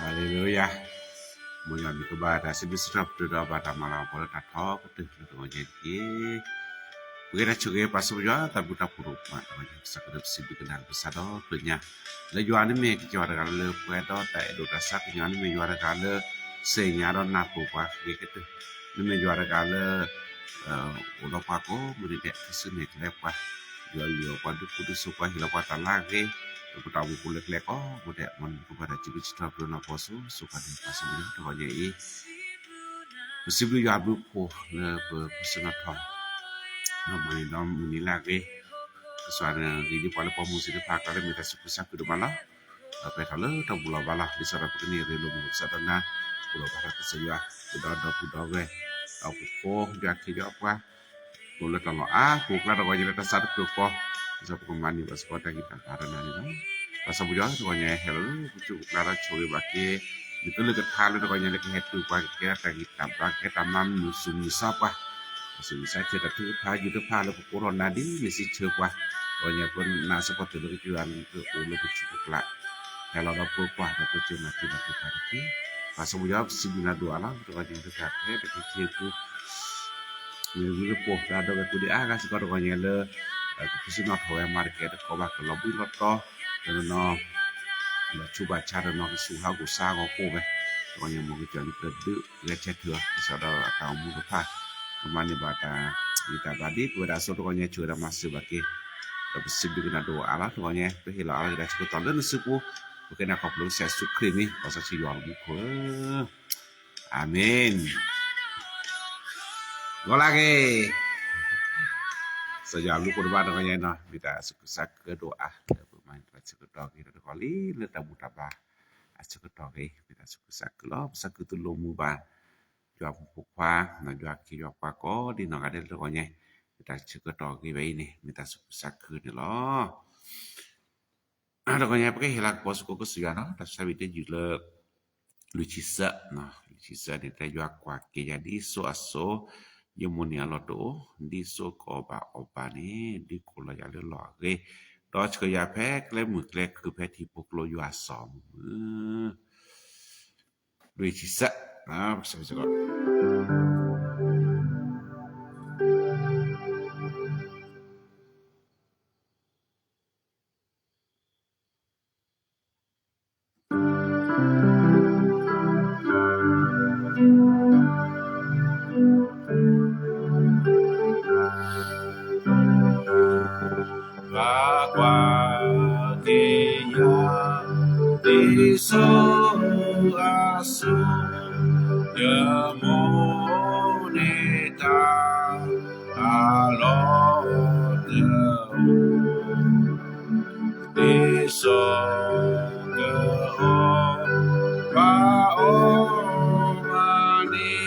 Haleluya. Moyo mikubada sibisrap tuda bata malam pola tatok tu ngoje ki. Bugera chuge pasubja tabuta purupa ngoje sakadap sibi kenal besado punya. Le juane me ki jora kale puedo ta edo tasak nyane me jora kale senyaro napu pa gitu. Me jora kale ulo pako muride kisune klepa. Yo padu kudu suka hilapa talage. Tamu kulek-lek mudah kepada cita-cita pun aposo suka di pasumnya tu aja i possible ya bu ko na personal thong na mai dom ni lagi kesuara di pala pemusi di pakar minta suku-suku di mana apa kalau tak bula bala di sana begini relo sadana bula bala keseya budak we aku ko dia kira apa boleh kalau bukan ada wajib kita satu ko bisa pemani pas kota kita karena ni pasal buja tu nya hello bucu klara chore baki betul ke thalo tu nya lek hetu pa ke ta kita ba ke tamam nusum sapa pasal bisa cerita tu pa ju tu pa lo corona di mesti cepa nya pun na seperti tu tujuan tu ulo bucu kla kalau ada apa apa tu mati mati pagi pasal buja sibina dua lah tu nya tu ka ke ke tu ni po da do ke di aga sikoro nya le kusi not ho market ko ba ko lobi lotto no la chuba chara no su ha go sa go ko be ko nya mo ke ni pedu le chetua isa da ta mu ko pa mani bata ita badi ko da so ko nya chura masu ba ke ko sibi na do ala ko nya pe hila ala da ko ton le su ko ko na ko lo se su krimi ko sa chi yo bu ko amen golage Saja lu korban dengan na kita suka doa bermain suka kita kali le tabu taba suka kita suka lo suka tu lo muba jua pukpa na jua ki jua pa ko di no gade lo nya kita suka ki bai ni kita suka ni lo ada ko nya pakai hilak pos ko suya no ta sabite jule lucisa ni ta jua kwa ki jadi so aso Yemuni alodo di so ko ba opani di kola ya le loge doch ko ya pek le mu leคือแพที่ปกโลอยู่อา2ด้วยชิสะใช่ก่อนSo asu ya moneta alo de so ge o ba o mani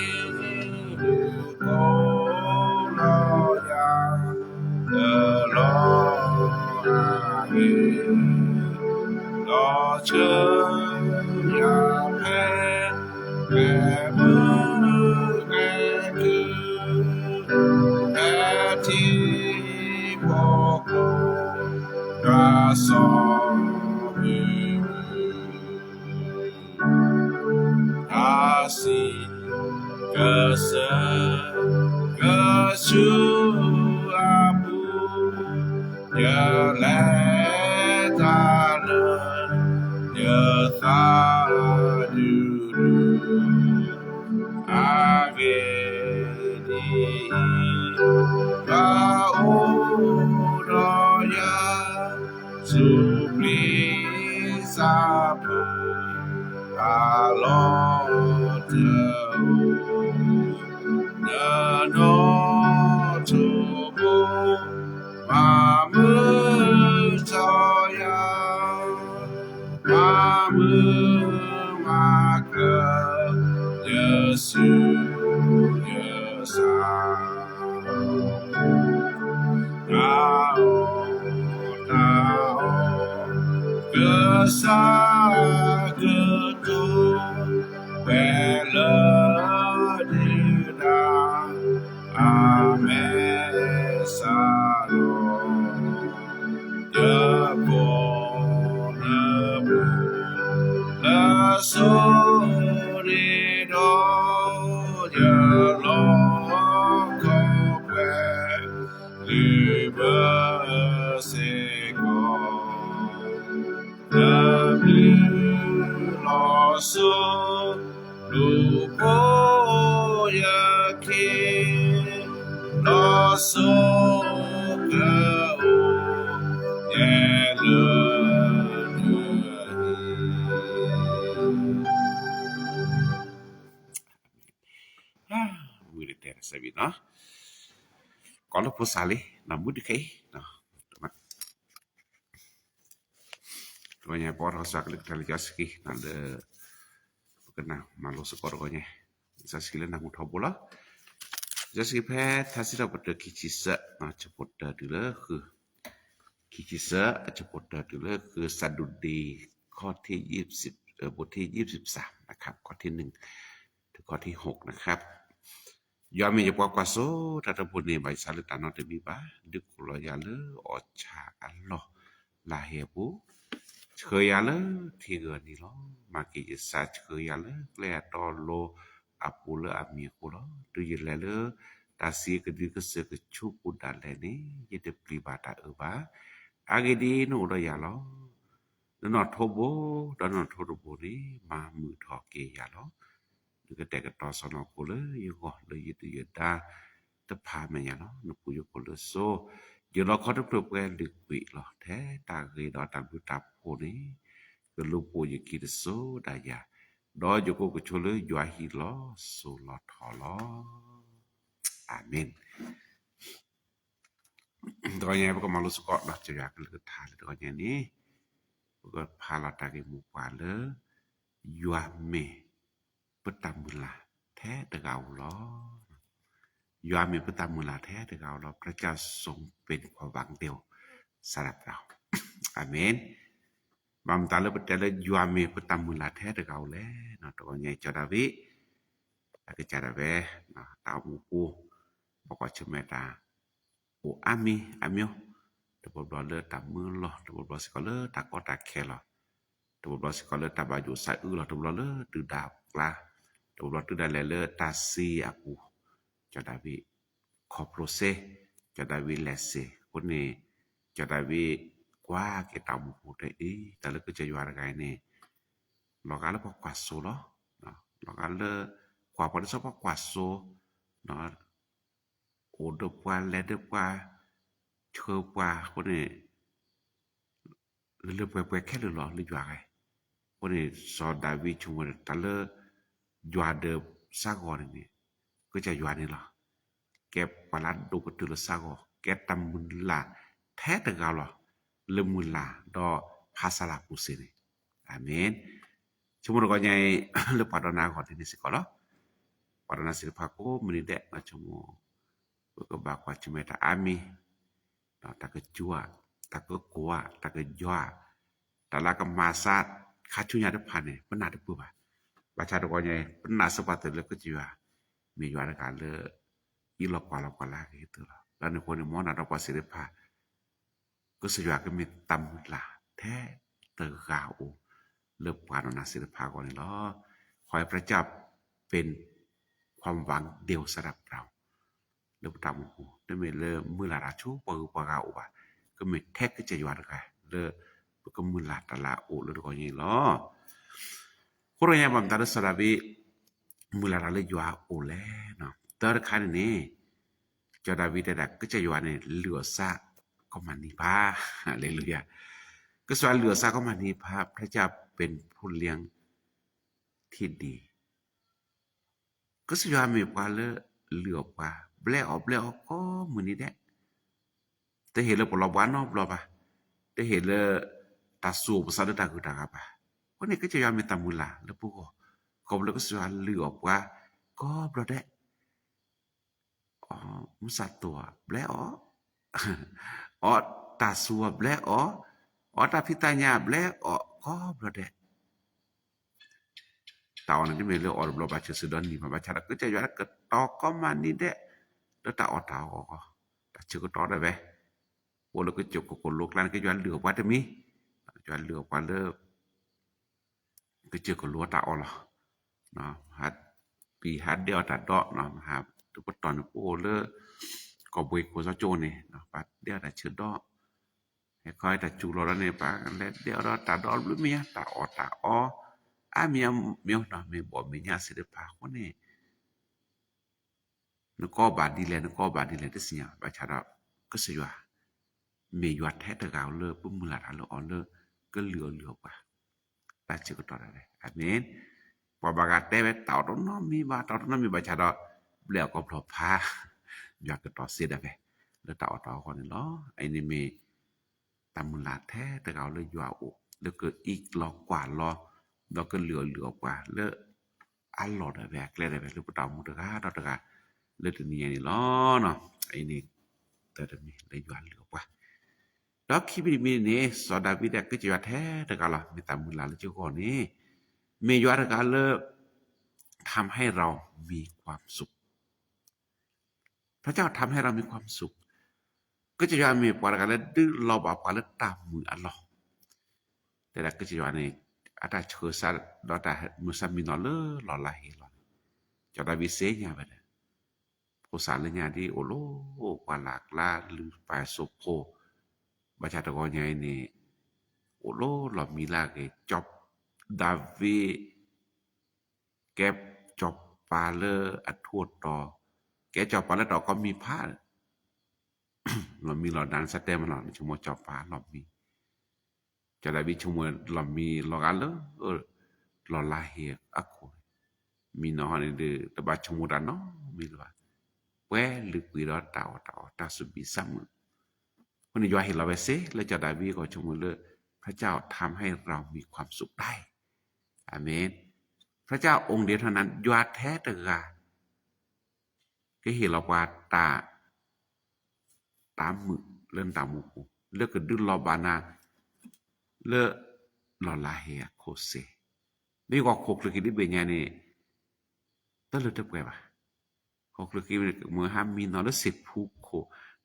ko lo ya lo Mama Sabi no kalau pusali na mudi kai no Konya por hosak lek talijaski nande kena malu skor konya saskile na muthobola jaski phe thasira pot kichisa na chapota dile khu kichisa chapota dile khu sadude ข้อที่20บทที่23นะครับข้อที่1ถึงข้อที่6นะครับยอมมีจะปอกว่าโซถ้าตะพุนี่ใบสาลตานอตมีบาดึกลอยาเลออชาอัลลอฮ์ลาเฮบูเคยาเลที่เกินนี่ลอมากิจสาเคยาเลแลตอโลอาปูเลอามีกูลอตุยเลเลตาซีกดิกเสกชูปุดาเลนี่ยเดปริบาตาบาอาเกดีโนรยาลอนอทโบดอนอทโบนี่มามือทอเกยาลอก็แต่ก็ต่อสนอกูเลยอยู่ก็เลยยึดยึดตาตะพาแม่ยาเนาะนกูอยู่กูเลยโซอยู่รอเขาตะปลุกแกลึกวิหรอแท้ตาเคยดอตามผู้ตับโพนี้ก็ลูกปูอยู่กิดโซดายาดออยู่กูก็ชเลยอยู่หิลอโซลอทอลออาเมนตอนนี้ก็มารู้สึกว่าจะอยากเลือกทานตอนนี้ก็พาเราตากิหมู่กว่าเลยยัวเมPertamula แท้ตะเกาลอยามีpertamula แท้ตะเกาลอพระเจ้าทรงเป็นความหวังเดียวสำหรับเราอาเมนบำตาเลปแต่ละยามีpertamula แท้ตะเกาแลเนาะตัวใหญ่จอดาวิตะกะจาดาเวเนาะตาหมู่ปูบอกว่าชะเมตาโออามีอามิโอตะบ่บ่เลตามือลอตะบ่บ่สิกอเลตากอตาแคลอตะบ่บ่สิกอเลตาบาอยู่ซาลอตะบ่เลตือดาบลาตัวรถได้เลตาซีอากูจะได้วิคอโปรเซจะได้วิเลเซคนนี้จะได้วิกว่าเกตามุโหได้แต่ละก็จะอยู่อะไรเนี่ยลอกาลพอกวาโซเนาะลอกาลกว่าพอได้ซพอกวาโซเนาะโอดกว่าเลดกว่าเชอกว่าคนนี้เลือเปแค่หรือหรอหรืออยู่อะไรคนนี้สอนได้วิชงวันตะเลยาเดซากอนี่ก็จะยานี่ล่ะแกปลาดดูกตุลซากอแกตำมุนลาแท้ตะกาล่ะเลมุนลาดอภาษาลาปุสินี่อาเมนชมุนก็ใหญ่เลปาดนาก่อนนี่สิก็ล่ะปาดนาสิภาโกมนี่แดะนะชมุก็บากว่าชเมตาอามีตะกะจัวตะกะกัวตะกะยอตะละกะมาซาคาชุญาตะพันนี่มันน่าตะปุบาbaca doanya pernah sepatu le keciwa mi juara kale ilo kala gitu loh dan ko ni mona da pasire paก็สยาก็มีตำละแท้เตอกาวเลิกปานนาศิลปะก่อนนี่เนาะขอให้พระเจ้าเป็นความหวังเดียวสำหรับเราเลิกตำหูได้มีเลมือละราชูปะปะกาอุบะก็มีแท้ก็จะอยู่อะไรเลก็มือละตะละอุแล้วก็นี่เนาะคนyang bam tara sarabi mulara le jua ole no tar khan ne joda vi da ke cha yua ne lua saก็มานิพาฮาเลลูยาก็สวาเหลือซาก็มานิพาพระเจ้าเป็นผู้เลี้ยงที่ดีก็สวามีกว่าเหลือกว่าแบลออกก็มื้อนี้แดะแต่เห็นแล้วบ่รอบานอบรอบอ่ะแต่เห็นแล้วตาสูภาษาตะคือตาปะคนนี้ก็จะยอมมีตามุลาแล้วปุ๊ก็แล้วก็สวาเหลือกว่าก็บ่ได้ มุสัตตัวแบลอ๋ออ๋อตาสัวแบลอ๋ออ๋อตาพิตาญาแบลอ๋อก็บลอเดตาวันนี้ไม่เลือกอ๋อบลอบัชสุดอนนี่มาบัชระก็จะย้อนก็ตอกก็มานี่เด้แล้วตาอ๋อตาอ๋อตาชื่อก็ตอได้ไหมโอ้แล้วก็จบก็คนลูกหลานก็ย้อนเหลือว่าจะมีย้อนเหลือว่าเลิกก็เจอก็รัวตาอ๋อหรอเนาะฮัดปีฮัดเดียวตัดดอกเนาะครับทุกตอนโอ้เลิกก็บุยโคซาโจนี่เนาะปัดเดียวแต่เชื่อดอกให้คอยแต่จูรอแล้วเนี่ยปะแล้วเดียวเราตัดดอกหรือเมียตาอ๋อตาอ๋ออาเมียเมียเนาะไม่บอกไม่ยาสิเดปาคนนี้นึกก็บาดดีเลยนึกก็บาดดีเลยที่เสียบาชาดาก็เสียมีหยวัดแท้แต่กาวเลิกปุ๊บมือหลัดหันเลิกอ๋อเลิกก็เหลือป่ะตาเชื่อก็ต่อได้อันนี้พอบากาเต้ไปเต่าตรงน้องมีบาเต่าตรงน้องมีบาชาดาแล้วก็พลอพาอยากจะต่อเสียได้ไหมแล้วต่อคนนี้เนาะไอ้นี่มีตามมือหลัดแท้แต่กาวเลยหยวัดอุแล้วเกิดอีกหลอกกว่าหลอกแล้วก็เหลือกว่าเลิกอันหลอดได้แบบเลยได้แบบหรือเปล่ามุดกาต่อตะกาเลือดนี่นี่ล้อเนาะไอ้นี่แต่เดี๋ยวนี้เลยหยวัดเหลือกว่าแล้วคิดไม่ดีนี่สอดาวิดก็จะว่าแท้แต่ก็ล่ะมีตามมือหลานเจ้าก่อนนี่มียอดการเลิกทำให้เรามีความสุขพระเจ้าทำให้เรามีความสุขก็จะว่ามีปารการเลิกดื้อเราบอกปารเลิกตามมืออัลลอฮ์แต่ละก็จะว่านี่อาจจะเชื่อสัตว์เราแต่มุสลิมนอเลอหล่อลายหล่อจะได้วิเศษเนี่ยไปเลยภาษาเรื่องนี้โอ้โหกว่าหลากหลายหรือไปสุโขประชาชนใหญ่นี่โอ้โหเรามีลากจ็อบดาวิแกจ็อบปาเลออัดทั่วต่อแกจ็อบปาเลอต่อก็มีผ้าเรามีหลอดดันสเต็มหลอดชั่วโมงจ็อบปาเรามีจะได้วิชั่วโมงเรามีหลอดกันเลยหลอดลาเฮียอักโคมีน้องนี่เดือแต่บาชั่วโมงดันเนาะมีหรือว่าแหวลึกวิรตาตาสุบิสัมวันนี้ยอเห็นเราไปเซ่แล้วจะได้วิก็ชั่วโมงเลยพระเจ้าทำให้เรามีความสุขได้อาเมนพระเจ้าองค์เดียวเท่านั้นยอดแท้เตอก็เห็นเราว่าตามมือเล่นตามมือเลือกกระดึงรอบานาเลือกหล่อลาเฮียโคเซนี่ก็โคกเลยคิดได้เป็นไงนี่ตั้งเลยจะเปล่าโคกเลยคิดเมื่อห้ามีนอลเสพผูโค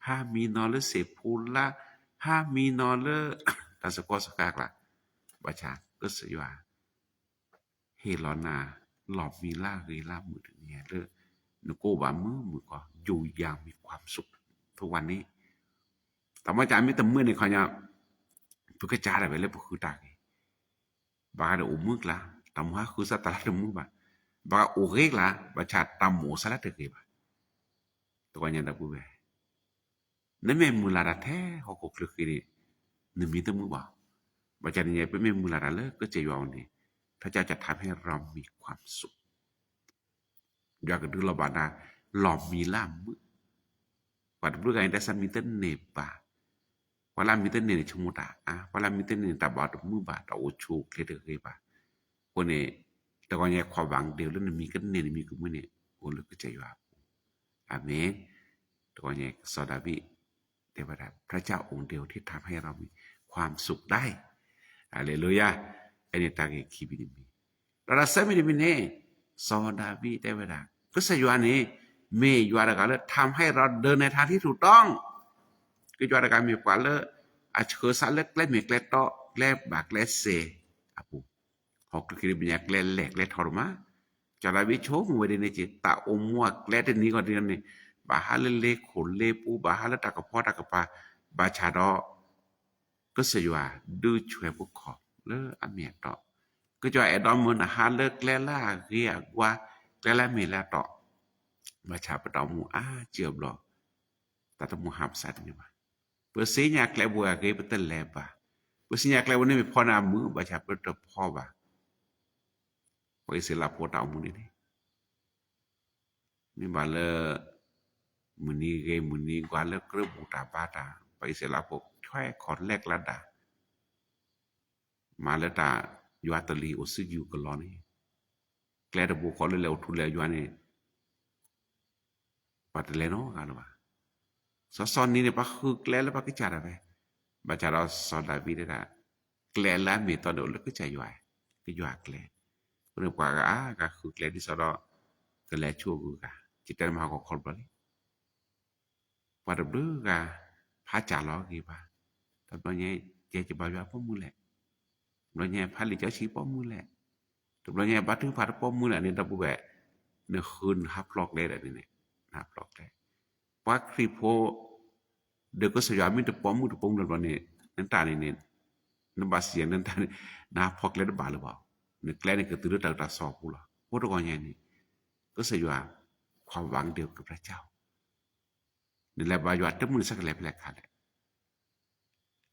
ห้ามีนอลเสพผูละห้ามีนอลแต่สกอสกากละประชาก็เสียว่าเฮลอนาหลอบมีล่าเฮล่ามือถึงเนี่ยเลยนโกบามือก็อยู่อย่างมีความสุขทุกวันนี้แต่ว่าจาไม่แต่เมื่อในขอยาพุกจ่าอะไรเลยพวกคือตาบาเดอุมึกละตำว่าคือสัตว์ตลาดมุกบาโอเกกละบาชาตำหมูสลัดเกบตัวนี้ดับเบ้นั่นแม่มูลาดแท้เขาก็คลึกนี่นึกมีแต่มือบ่บาชาเนี่ยเป็นแม่มูลาดเลยก็จะยาวนี่พระเจ้าจะทำให้เรามีความสุขอยากดูระบาดนะหลอมมีล่ามมือปัดบุกไงแต่สันมีแต่เนปะwala miten ne chumuta wala miten ne tabatu mu ba ta ochu klete ke ba kone ta ko nya kwa bang de lu mi kan ne mi ku mu ne o lu ke che ywa amen ta ko nya so da bi เทวดาพระเจ้าองค์เดียวที่ทำให้เรามีความสุขได้ฮาเลลูยาอันนี้ตาเกคีบิมีเราสามีดิมิเน่ซอดาบิเทวดาก็สยวนนี้เมย์ยวนกันแล้วทำให้เราเดินในทางที่ถูกต้องก็ยวนกันมีกว่าเลยอาจจะสักเล็กเล็กเมกเล็กโตเล็กบากเล็กเซอาปูหอกคลิปเนี่ยเล็กเล็กเล็กทอร์มาจะได้วิโชมวยในจิตตาอมวักเล็กนี้ก็เรียนนี่บาฮาเลเล็กขนเล็ปูบาฮาเลตากระพอตากระปาบาชาดอก็สยวนดูช่วยพวกขอบเลออเมียต่อก็จะไอ้ดอมมันหาเลิกเล่ล่าเรียกว่าเล่ล่ามีแล้วต่อมาชาปดอมูเจียบหรอแต่ต้องมุฮับสัตว์นี่มาเพื่อสิ่งอยากเล่บัวเก็บเป็นต้นแลบะเพื่อสิ่งอยากเล่วันนี้มีพ่อนามือมาชาเป็นตัวพ่อบะพออิสระพ่อตามุนี่นี่บาเลมุนีเกมุนีกว่าเลิกเริ่มบุตรบาตาพออิสระพ่อช่วยขอแลกละดามาแล้วตาอยู่อัตลีอุสิอยู่กันล้อนี่แกล้ตะบุขอเร็วๆทุเรศอยู่นี่ปัดเลยเนาะกันวะ son ni ne pa khu kle pa ke chara ve ba chara son da vi da kle la me to do le ke cha ywa ke ywa kle ne pa ga khu kle di so do ke le chu gu ga chi ter ma ko khol ba pa da bu ga pha cha lo ki ba ta ba nye je chi ba ywa po mu le lo nye pha li cha chi po mu le to lo nye ba tu pha po mu le ni da bu be ne khun ha plok le da ni ne ha plok le pa kri po de ko sa ya mi de po mu de pong lo ne nan ta ni ne nan ba sia nan ta na phok le ba lo ba ne kle ne ke tu ta ta so pu la po to ko nye niก็สยว่าความหวังเดียวกับพระเจ้านี่แหละบายวัดตมุนสักแลแปลกค่ะ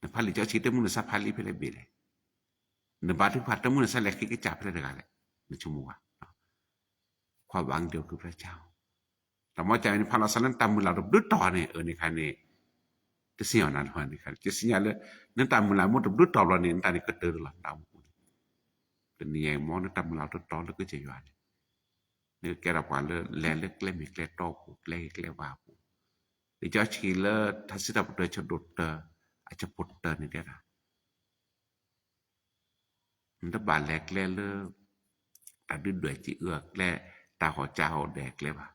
นะพาลิเจ้าชีตมุนสักพาลิเพลเบเลยนะบาทุพัดตมุนสักแลกกิจจับเพลกะเลยนะชั่วโมงความหวังเดียวกับพระเจ้าแต่ว่าใจในพาราสันตามุนเราดุต่อเนี่ยในคันนี้จะเสียนั้นหัวนี่ค่ะจะเสียเลยนั่นตามุนเราหมดดุต่อเราเนี่ยตานี่ก็เตือนเราตามแต่นี่ไงมองนั่นตามุนเราดุต่อแล้วก็จะอยู่ne kera kwa le kle mi kle to ku kle wa ku ni ja chi le thasita put cha dot a cha put ni de ra nda ba le kle le ta du dwe chi kle ta ho cha ho de kle ba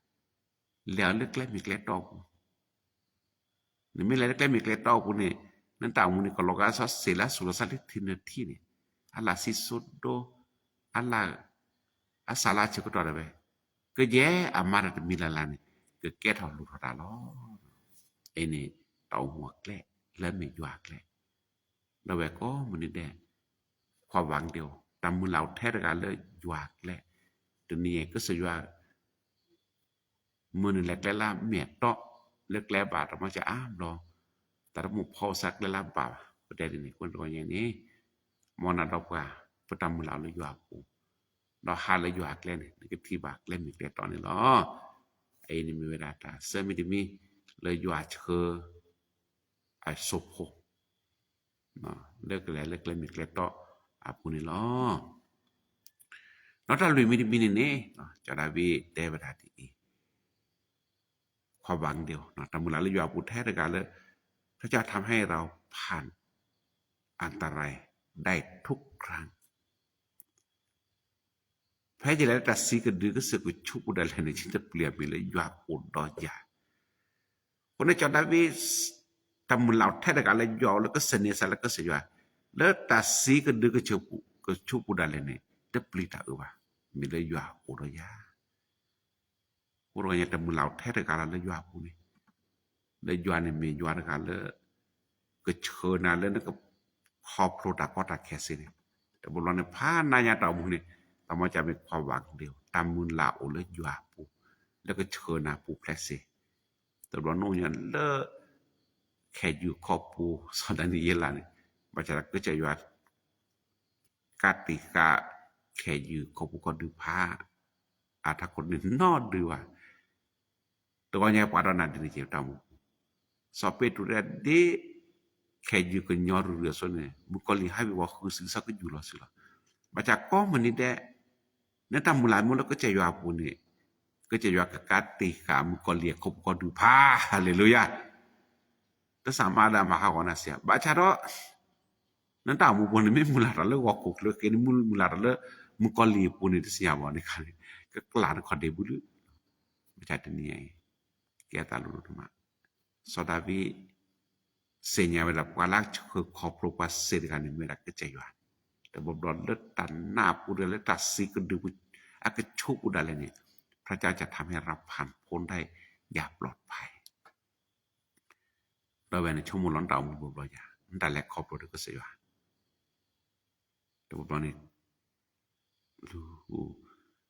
le kle mi kle to ku ni mi le kle mi kle to ku ni nan ta mu ni ko loga sa se la su la sa thi ni ala si suddo ala asala chi ko to de ke je amara de milalani ke ket ho lu ta lo ene tau huo kle le mi ywa kle lo we ko mu ni de ความหวังเดียวตามมือเราแท้กันเลยยว่าแหละตัวนี้ก็สิว่ามื้อนึงแลกละเมียตอเลิกแล้วบาดมันจะอ้ามรอแต่หมู่พอสักละบาดประเด็นนี้คนว่าอย่างนี้มอนะดอกว่าประตามมือเราเลยยว่าปูเราหาเลยยว่าแลนี่ก็ที่บากเล่มอีกแล้วตอนนี้ล้อไอ้นี่มีเวลาตาเสมิดิมีเลยยว่าเชอไอ้สุโภเนาะเลิกแล้วเลิกเล่มอีกแล้วตออาปุนี่ล้อนอตาลุยมิดิมินี่เนาะจะได้วิเตบดาติความหวังเดียวเนาะตามมือเราเลยยว่าปูแท้ด้วยกันเลยพระเจ้าทำให้เราผ่านอันตรายได้ทุกครั้งแพ้จะแล้วแต่สีก็ดื้อก็สึกว่าชุบอุดาเลนี่ฉันจะเปลี่ยนไปเลยยว่าอุดดอยาคนนี้จอดาวิตามมือเราแท้ด้วยกันเลยยอแล้วก็เสน่ห์ซะแล้วก็สิว่าแล้วแต่สีก็ดื้อก็ชุบอุดาเลนี่จะเปลี่ยนตาว่ามีเลยยว่าอุดดอยาอุดดอยาตามมือเราแท้ด้วยกันเลยยว่าผู้นี้เลยยว่านี่มียว่าด้วยกันเลยก็เชิญนะแล้วนั่นก็ครอบครัวตาก็ตาแค่สิเนี่ยแต่บุรุษเนี่ยพานายาตามุนี่ตามว่าจะมีความหวังเดียวตามมุนลาโอเลยยว่าปูแล้วก็เชิญนะปูแพลสิแต่บุรุษโน่ยันเลแค่อยู่ครอบปูสอนนี้เยล่ะนี่บัจจักก็จะว่ากาติกาแค่อยู่ครอบปูก็ดูพาอาถ้าคนนี้นอดูว่าตัวเนี่ยปาดนาดิเจตามุสอบไปตุเรเดแค่อยู่ก็ยอรุเรซเนี่ยบุคลิให้ว่าคือสิสักอยู่ละสิละบัจจักก็มันนี่แดนั่นตามมุลายมุแล้วก็จะว่าปูนี่ก็จะว่ากับกาติกามุกลิครอบก็ดูพาฮาเลลูยาถ้าสามารถมาหาคนเสียบัจจักนั่นตามมุปูนี่ไม่มุลาระเลยว่ากุกเลยแค่นี้มุลาระเลยมุกลิปูนี่ที่เสียบ่นี่ค่ะก็กลาดคนเดบุลุบัจจักนี่ไงแกตาลุตุมาสอดาวิsegna ela quala copro passere kan mera kecewaแต่บ่ดอนเลตันหน้าปูเลตัดสิกดูอะกชุกดาเลนี่พระเจ้าจะทำให้เราผ่านพ้นได้อย่างปลอดภัยเราเว้นชั่วโมงล้อนดาวบ่บ่อย่านั่นแหละครอบครัวก็สิว่าแต่บ่ดอนนี่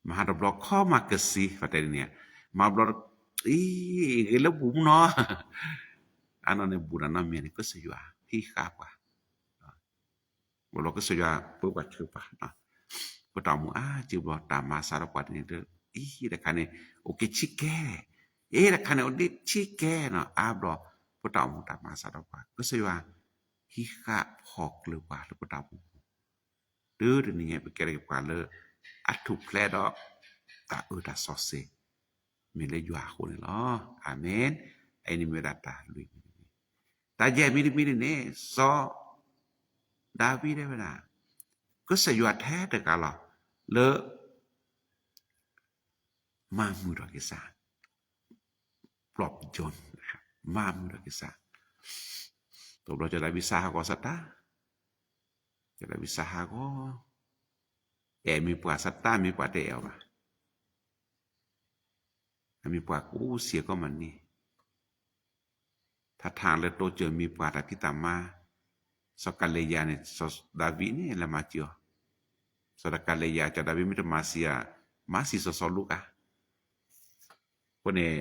มหาดบล็อกข้อมากสิว่าแต่เนี่ยมาบล็อกแล้วบุ๋มเนาะanane burana meni ko sejua hi kapa bolo ko sejua pu ba chupa na ko tamu ji bo ta masara kwa ni de de kane o ke chike de kane o de chike na abro ko tamu ta masara kwa ko sejua hi ka phok le kwa le ko tamu de ni ye be kere kwa le atu ple do ta ta so se mi le yua ko ni lo amen ไอ้นี่ไม่ได้ตาลุยตาแย่มีเนี่ยซอดาวีได้เวลาก็สยดแท้แต่กาลเลอะมามูดกิสาปลอบจนนะครับมามูดกิสาตัวเราจะได้วิสาหก็สัตตาจะได้วิสาหก็มีปวดสัตตามีปวดเดียวมามีปวดกู้เสียก็มันนี่ถ้าทางเลยโตเจอมีปวดที่ตามมาสกัลเลยาเนี่ยสดาวินี่ละมาเจียวสกัลเลยาจะดาวิมิตรมาเสียมาสิสลูกะคนเนี่ย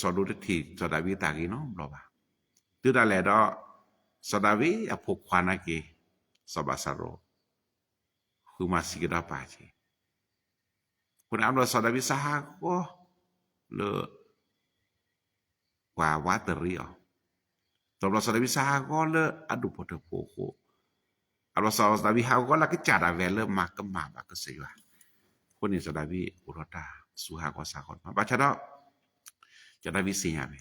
สลูกที่สดาวิตากีน้องบลอบะตื่นได้แล้วดอสดาวิอภุควานาเกสบาสโรคือมาสิกดาปาเจคนอันว่าสดาวิสหก็เลกว่าวัตรีอ๋อตัวเราสดาวิสหก็เลอดุปตโปโคอันว่าสดาวิหาก็ละก็จัดอะไรเลมากก็มาบักก็เสียคนนี้สดาวิอุรตาสุหาก็สาคนมาบัชดอจะได้วิเศษไหม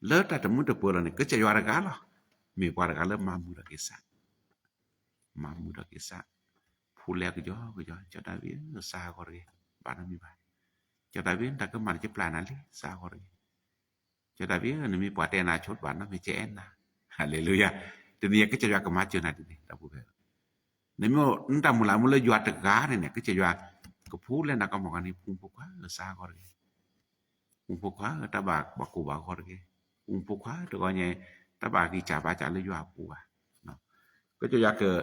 เลอแต่มุดเปิดเนี่ยก็จะยอดกันหรอมีกว่ากันเลอมามุดกิสามามุดกิสาผู้เลี้ยก็ย่อจะได้วิสาก็เลยบ้านมีบ้านจะได้วิแต่ก็มันจะปลานั่นเลยสาก็เลยจะได้วินี่มีปวดเตนาชดบ้านนั่นไม่เจนนะฮาเลลูยาทีนี้ก็จะยอดกันมาเจอหน้าทีนี้เราพูดแบบนี่มั่วนั่นตามมุลามุลยอดตะการเนี่ยก็จะยอดก็พูดเลยนะก็มองกันนี่พุ่งปุ๊กว่าสาก็เลยพุ่งปุ๊กว่าตาบากบักกูบากก็เลยพุ่งปุ๊กว่าตัวก็เนี่ยตาบากที่จ่าบาจ่าเลยยอดปูอ่ะเนาะก็จะยอดเกิด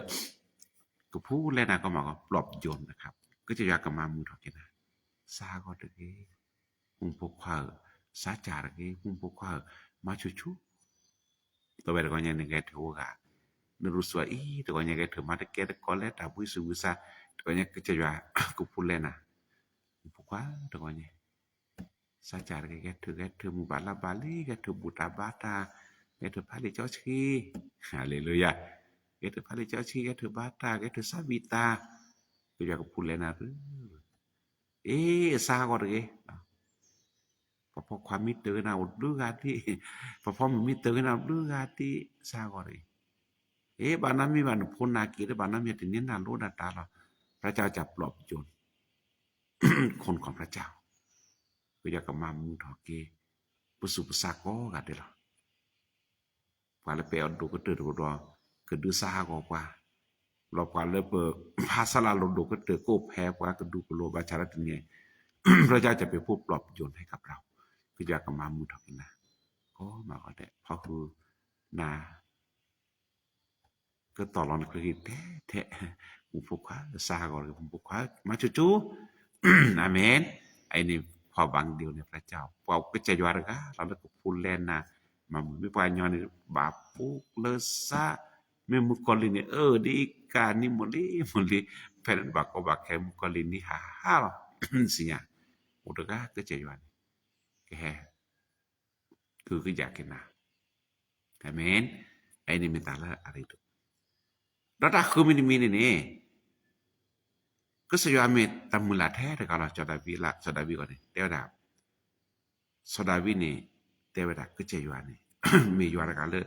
ก็พูดเลยนะก็มองก็ปลอบโยนนะครับก็จะยอดกันมามือถอดกันนะซาก็ตะกี้พุ่งปุ๊กว่าซาจ่าตะกี้พุ่งปุ๊กว่ามาชุตัวแบบก็เนี่ยนึกแกถือว่านึกรู้สึกอีตัวเนี่ยแกถือมาตะแกตะกอนแล้วแต่บุษบุษาตัวเนี่ยก็จะยอดก็พูดเลยนะพุ่งปุ๊กว่าตัวเนี่ยsajar ke tu mubala bali ke tu buta bata ke tu pali chochi haleluya ke tu pali chochi ke tu bata ke tu sabita ku ya ku pulena tu sa ko deพอความมิตรนะอุดดูกาที่พอมันมิตรนะอุดดูกาที่สาก็เลยบ้านนั้นมีบ้านพ้นนากีและบ้านนั้นมีถึงนี้นารู้นาตาเราพระเจ้าจะปลอบโยนคนของพระเจ้าก็อยากมามุงถอเกปุสุปสาก็กันเดี๋ยวพอเราไปเอาดูก็เตือนดูก็ดูสาก็กว่าเราพอเราเปิดภาษาเราดูก็เตือนก็แพ้กว่าก็ดูก็โลบาชาร์ตเนี่ยพระเจ้าจะไปพูดปลอบโยนให้กับเราก็อยากมามุงถอกินนะก็มาก็ได้เพราะคือนาก็ต่อรองคือแท้ผมพูดว่าสาก็เลยผมพูดว่ามาจู่ๆอาเมนไอ้นี่พอบางเดียวในพระเจ้าพอก็จะยอดกันเราเลยก็พูดเล่นนะมาไม่ปล่อยย้อนบาปุกเลสะไม่มุกลินเนี่ยดีการนี่มุลีแฟนบักก็บักแค่มุกลินนี่ฮ่าสิเนี่ยอุตกะก็จะยอดแค่คือก็อยากกินนะอาเมนไอ้นี่ไม่ตาละอะไรตัวเราถ้าคือไม่มีเนี่ยก็สยามเมตตามมุลาแท้แต่kalau David lah Davidก่อนเนี่ยเดี๋ยวดาบDavidเนี่ยเดี๋ยวดาบก็จะอยู่อันนี้มีอยู่อะไรกันเลย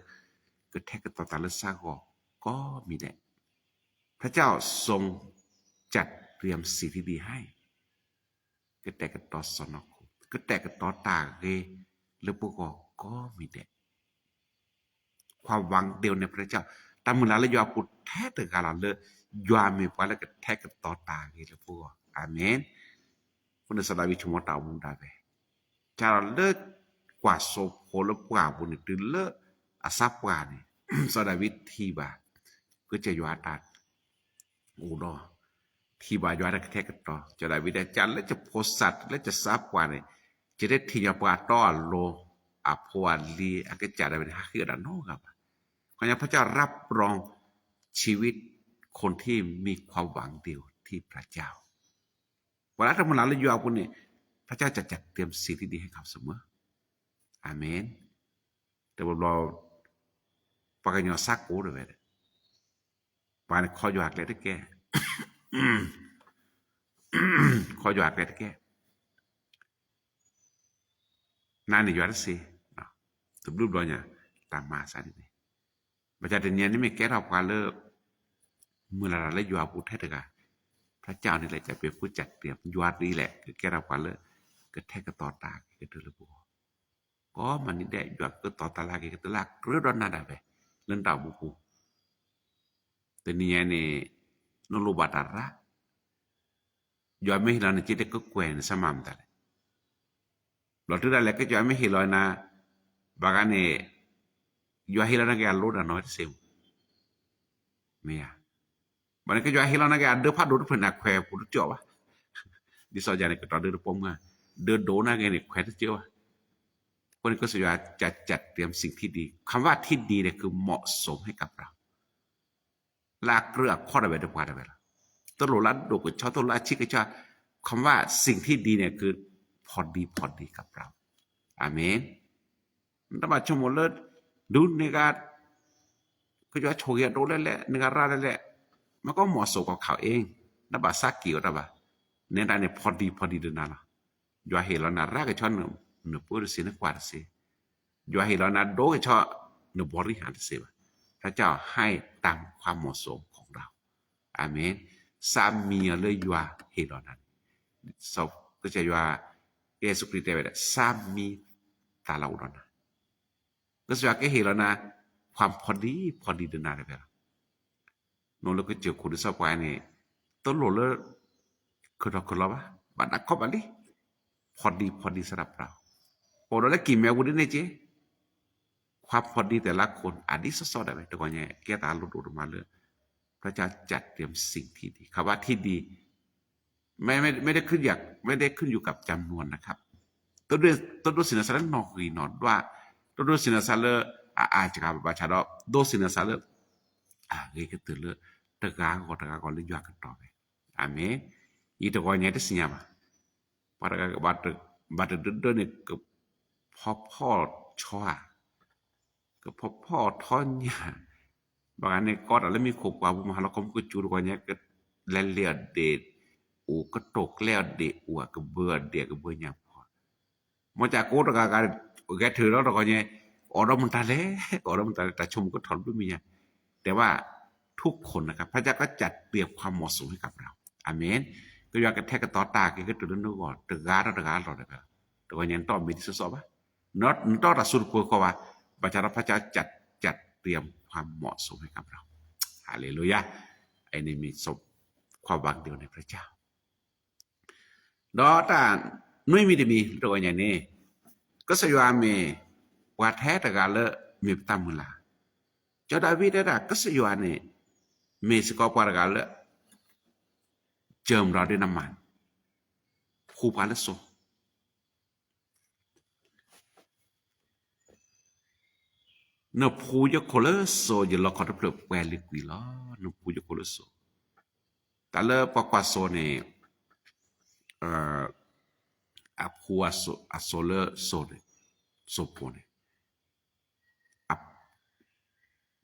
ก็แท้ก็ต่อตาเลยซาก็มีเนี่ยพระเจ้าทรงจัดเตรียมสิ่งที่ดีให้ก็แต่ก็ต่อสนอกก็แต่ก็ต่อตาเกแล้วพวกก็มีเนี่ยความหวังเดียวในพระเจ้าตามมุลาเลยยอปุแท้แต่kalauเลยยามีพอแล้วก็แท็กต่อตาเกลพวกอาเมนคนสลาวิชมตาบุญดาเวจาเลิกกว่าโซโพลกว่าบุญตื่นเลิกอาซับกว่านี่สลาวิทีบาก็จะยาตัดอูดอทีบายาตัดแท็กต่อจะได้วิธีจันแล้วจะโพสัตแล้วจะซับกว่านี่จะได้ทียาปาต้อโลอาพวันลีอาก็จะได้เป็นฮักเกิดอันโนครับขอให้พระเจ้ารับรองชีวิตคนที่มีความหวังเดียวที่พระเจ้าเวลาทำงานแล้วยาวคนนี้พระเจ้าจะจัดเตรียมสิ่งที่ดีให้เขาเสมออาเมนแต่ว่าเราปากยอซักโอ้เลยปานคอยอดเลยที่แกคอยอดเลยที่แก นั่นนี่ยอดสิเนาะตุบรูปดอยเนี่ยตามมาซะนี่ประชาชนเนี่ยนี่ไม่แก้เราความเลิกเมื่อเราเล่ยอพูดให้ถึงพระเจ้านี่แหละจะเป็นผู้จัดเตรียมยอดนี่แหละคือแก้เราความเลิกก็แท้ก็ต่อตาก็เดือดบัวก็มันนี่ได้ยอดก็ต่อตาลาก็ตลากเรื่องนั้นได้ไปเรื่องดาวบุกูแต่เนี่ยนี่นรูบัตรละยอดไม่เห็นเราในจิตก็แกวนสมามแต่เราถึงได้แล้วก็ยอดไม่เห็นเรานะบางอันเนี่ยยอดเห็นเรานะแกรู้ด้านน้อยที่สุดไม่อะบางอันก็ยอดเห็นเรานะแกเดือดพัดดูดเพื่อนนักแควร์ผู้เจ้าวะดิสอจานี่ก็ตอนเดือดปมกันเดือดโดนนะแกเนี่ยแควร์ที่เจ้าวะคนนี้ก็สุดยอดจัดเตรียมสิ่งที่ดีคำว่าที่ดีเนี่ยคือเหมาะสมให้กับเราลากเรือข้อใดไปดีกว่าใดไปละตลอดละดูก็ชอบตลอดชิกก็ชอบคำว่าสิ่งที่ดีเนี่ยคือพอดีกับเราอาเมนแต่ว่าชั่วโมงละดูนี่ก็จะโชว์ดูแล้วแหละนี่ก็ราแล้วแหละมันก็เหมาะสมกับเขาเองนั่นบ่าสักกี่ก็บ่าเนี่ยได้เนี่ยพอดีดูนั่นละอย่าเห็นแล้วนะรักก็ชอบเนื้อปูดสินกว่าสิอย่าเห็นแล้วนะโดก็ชอบเนื้อบริหารสิพระเจ้าให้ตามความเหมาะสมของเราอาเมนสามีเลยอยู่เห็นแล้วนั้นสอบก็จะอยู่เยซูคริสต์ได้สามีตาเราแล้วนะก็จะก็เห็นแล้วนะความพอดีดูนั่นเลยน้องเราก็เจอคนที่สบายเนี่ยต้นหล่เลยคือเราปะบัดนักขบันดิพอดีสำหรับเราพอเราได้กินแมววุ้นเนี่ยเจ๊ความพอดีแต่ละคนอันนี้สอดได้ไหมแต่ก่อนเนี่ยแกตาลุดมาเลยพระเจ้าจัดเตรียมสิ่งที่ดีคำว่าที่ดีไม่ได้ขึ้นอยู่กับจำนวนนะครับต้นสินสารนอกอีนอนว่าต้นสินสารอาจจะกับประชาชนโดสินสารเกก็ตื่นเลยตะกาก็เลยย้อนกันต่อไปอาเมนอีตะกอนเนี่ยได้สิญญาบ่บัดเดินเนี่ยก็พ่อชัวก็พ่อท้อนเนี่ยบางอันเนี่ยก็อะไรมีขบกว่าบุมาเราก็จูดกว่าเนี่ยก็เลี้ยเด็ดอูก็ตกแล้วเด็ดอูก็เบื่อเด็กก็เบื่อเนี่ยพอมาจากโคตรการแกถือแล้วตะกอนเนี่ยorang mentaleแต่ชมก็ถอนด้วยมีแต่ว่าทุกคนนะครับพระเจ้าก็จัดเตรียมความเหมาะสมให้กับเราอาเมนก็อยากจะแทกกับต่อตาก็ตื่นนึกก่อนตะการเราเลยครับแต่ว่ายังต้องมีที่สอบว่านอตต้องรัสุดคุยเขาว่าพระเจ้าจัดเตรียมความเหมาะสมให้กับเราฮาเลลูยาไอ้นี่มีสมความหวังเดียวในพระเจ้าดอตานุ้ยมีแต่มีตัวอย่างนี้ก็สยามมีว่าแท้แต่การเลมีตามมือละเจ้าดาวิดได้ก็สยามเนี่ยมีสกอปการการเลเจิมเราด้วยน้ำมันคู่พาลโซเนื้อพูจะโคเลโซจะล็อกคอร์ดเปลือกแวลิกวิลาเนื้อพูจะโคเลโซแต่เลปากวาโซเนี่ยอาพูอาโซเลโซเนี่ยโซโพเนี่ย